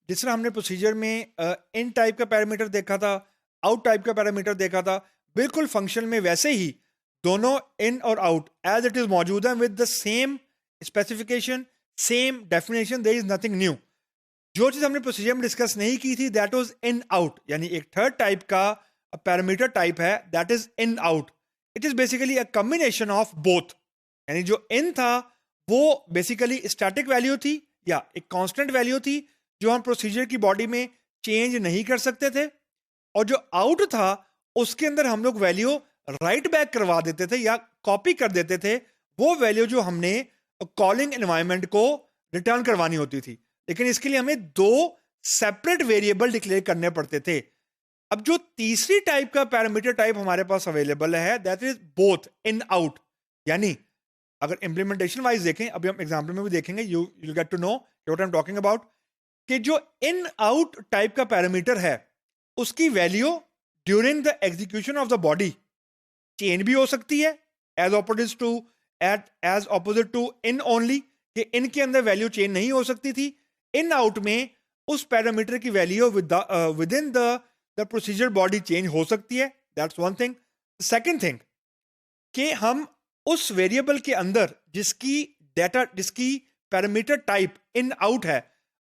जिस तरह हमने प्रोसीजर में इन टाइप का पैरामीटर देखा था, आउट टाइप का पैरामीटर देखा था, बिल्कुल फंक्शन में वैसे ही दोनों इन और आउट एज इट इज मौजूद है with the same specification, same definition, there is nothing new. जो चीज हमने प्रोसीजर में डिस्कस नहीं की थी दैट वाज इन आउट, यानी एक थर्ड टाइप का पैरामीटर टाइप है that is in out. It is basically a combination of both, यानी जो इन था वो बेसिकली स्टैटिक वैल्यू थी या एक कांस्टेंट वैल्यू थी जो हम प्रोसीजर की बॉडी में चेंज नहीं कर सकते थे, और जो आउट था उसके अंदर हम लोग वैल्यू राइट बैक करवा देते थे या कॉपी कर देते थे वो वैल्यू जो हमने कॉलिंग एनवायरनमेंट को रिटर्न करवानी होती थी। लेकिन इसके लिए हमें दो सेपरेट वेरिएबल डिक्लेयर करने पड़ते थे। अब जो तीसरी टाइप का पैरामीटर टाइप हमारे पास अवेलेबल है that is both in out, यानी अगर इंप्लीमेंटेशन वाइज देखें, अभी हम एग्जांपल में भी देखेंगे, you will get to know what I am talking about, कि जो इन आउट टाइप का पैरामीटर है उसकी value during the execution of the body change भी हो सकती है as opposite to in only, कि इन के अंदर वैल्यू चेंज नहीं हो सकती थी। इन आउट में उस पैरामीटर की value with in the procedure body change हो सकती है। That's one thing. Second thing कि हम उस वेरिएबल के अंदर जिसकी पैरामीटर टाइप इन आउट है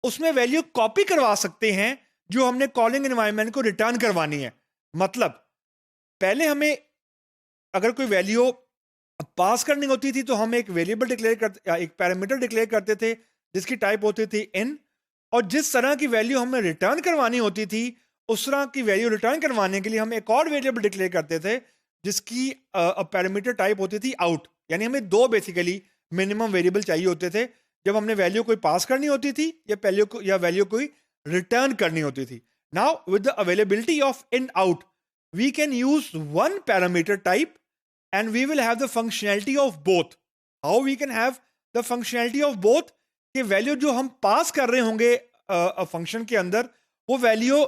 उसमें वैल्यू कॉपी करवा सकते हैं जो हमने कॉलिंग एनवायरनमेंट को रिटर्न करवानी है। मतलब पहले हमें अगर कोई वैल्यू पास करनी होती थी तो हम एक वेरिएबल डिक्लेयर करते या एक पैरामीटर डिक्लेयर करते थे जिसकी टाइप होती थी इन, और जिस तरह की वैल्यू हमें रिटर्न करवानी होती थी उस तरह की वैल्यू रिटर्न करवाने के लिए हम एक और वेरिएबल डिक्लेयर करते थे जिसकी पैरामीटर टाइप होती थी आउट। यानी हमें दो बेसिकली मिनिमम वेरिएबल चाहिए होते थे जब हमने वैल्यू कोई पास करनी होती थी या वैल्यू कोई रिटर्न करनी होती थी। Now with the availability of in out we can use one parameter type and we will have the functionality of both. How we can have the functionality of both? कि value जो हम पास कर रहे होंगे function के अंदर वो value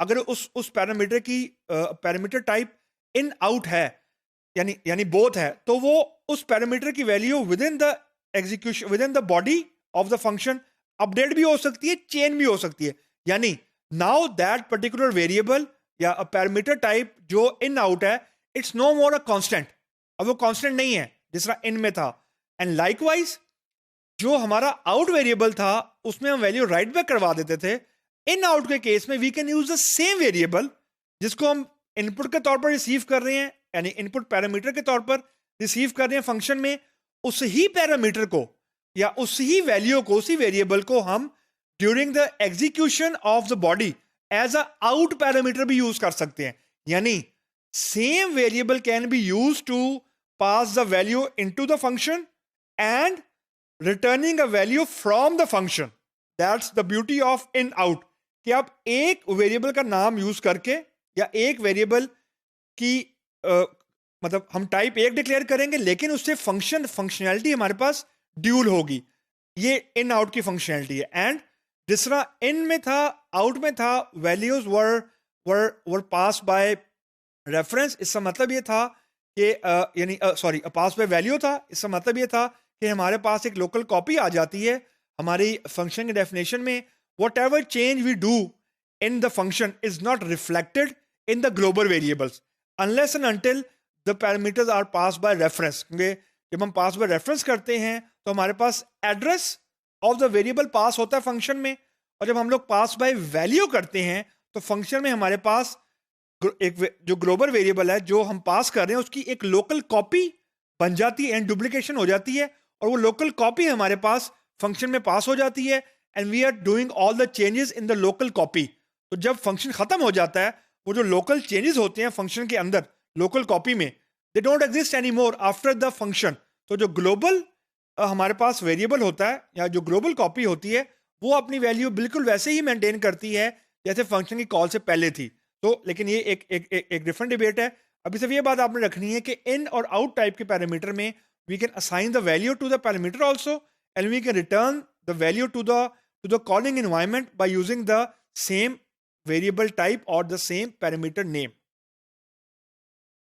अगर उस पैरामीटर की पैरामीटर टाइप इन आउट है यानी बोथ है तो वो उस पैरामीटर की value with in the execution with in the body of the function update भी हो सकती है, चेंज भी हो सकती है। यानी नाउ दैट पर्टिकुलर वेरिएबल या पैरामीटर टाइप जो इन आउट है it's no more a constant. अब वो कांस्टेंट नहीं है जिस तरह इन में था। एंड लाइकवाइज जो हमारा आउट वेरिएबल था उसमें हम वैल्यू राइट बैक करवा देते थे। इन आउट के केस में we can use the same variable जिसको हम इनपुट के तौर पर रिसीव कर रहे हैं, यानी इनपुट पैरामीटर के तौर पर रिसीव कर रहे हैं फंक्शन में, उस ही पैरामीटर को या उस ही वैल्यू को, उसी वेरिएबल को हम during the execution of the body as a out parameter भी यूज कर सकते हैं। यानी same variable can be used to pass the value into the function and returning a value from the function. That's the beauty of in out, कि आप एक variable का नाम यूज करके या एक वेरिएबल की मतलब हम टाइप एक डिक्लेयर करेंगे लेकिन उससे फंक्शनैलिटी हमारे पास ड्यूल होगी। ये इन आउट की फंक्शनैलिटी है। एंड जिस तरह इन में था आउट में था values were pass by reference, इसका मतलब ये था कि यानी सॉरी पास बाय वैल्यू था, इसका मतलब ये था कि हमारे पास एक लोकल कॉपी आ जाती है हमारी फंक्शन की डेफिनेशन में। Whatever change we do in the function is not reflected in the global variables unless and until the parameters are pass by reference. क्योंकि जब हम पास बाय रेफरेंस करते हैं तो हमारे पास address of the variable pass होता है फंक्शन में, और जब हम लोग पास बाय वैल्यू करते हैं तो फंक्शन में हमारे पास एक जो ग्लोबल वेरिएबल है जो हम पास कर रहे हैं उसकी एक लोकल कॉपी बन जाती है एंड डुप्लीकेशन हो जाती है, और वो लोकल कॉपी हमारे पास फंक्शन में पास हो जाती है and we are doing all the changes in the local copy. तो जब फंक्शन खत्म हो जाता है वो जो लोकल चेंजेस होते हैं फंक्शन के अंदर लोकल कॉपी में they don't exist any more after the function. तो जो ग्लोबल हमारे पास वेरिएबल होता है या जो ग्लोबल कॉपी होती है वो अपनी वैल्यू बिल्कुल वैसे ही मेंटेन करती है जैसे फंक्शन की कॉल से पहले थी। तो लेकिन ये एक डिफरेंट डिबेट है। अभी सिर्फ ये बात आपने रखनी है कि इन और आउट टाइप के पैरामीटर में we can assign the value to the parameter also and we can return the value to the calling environment by using the same variable type और द सेम पैरामीटर नेम।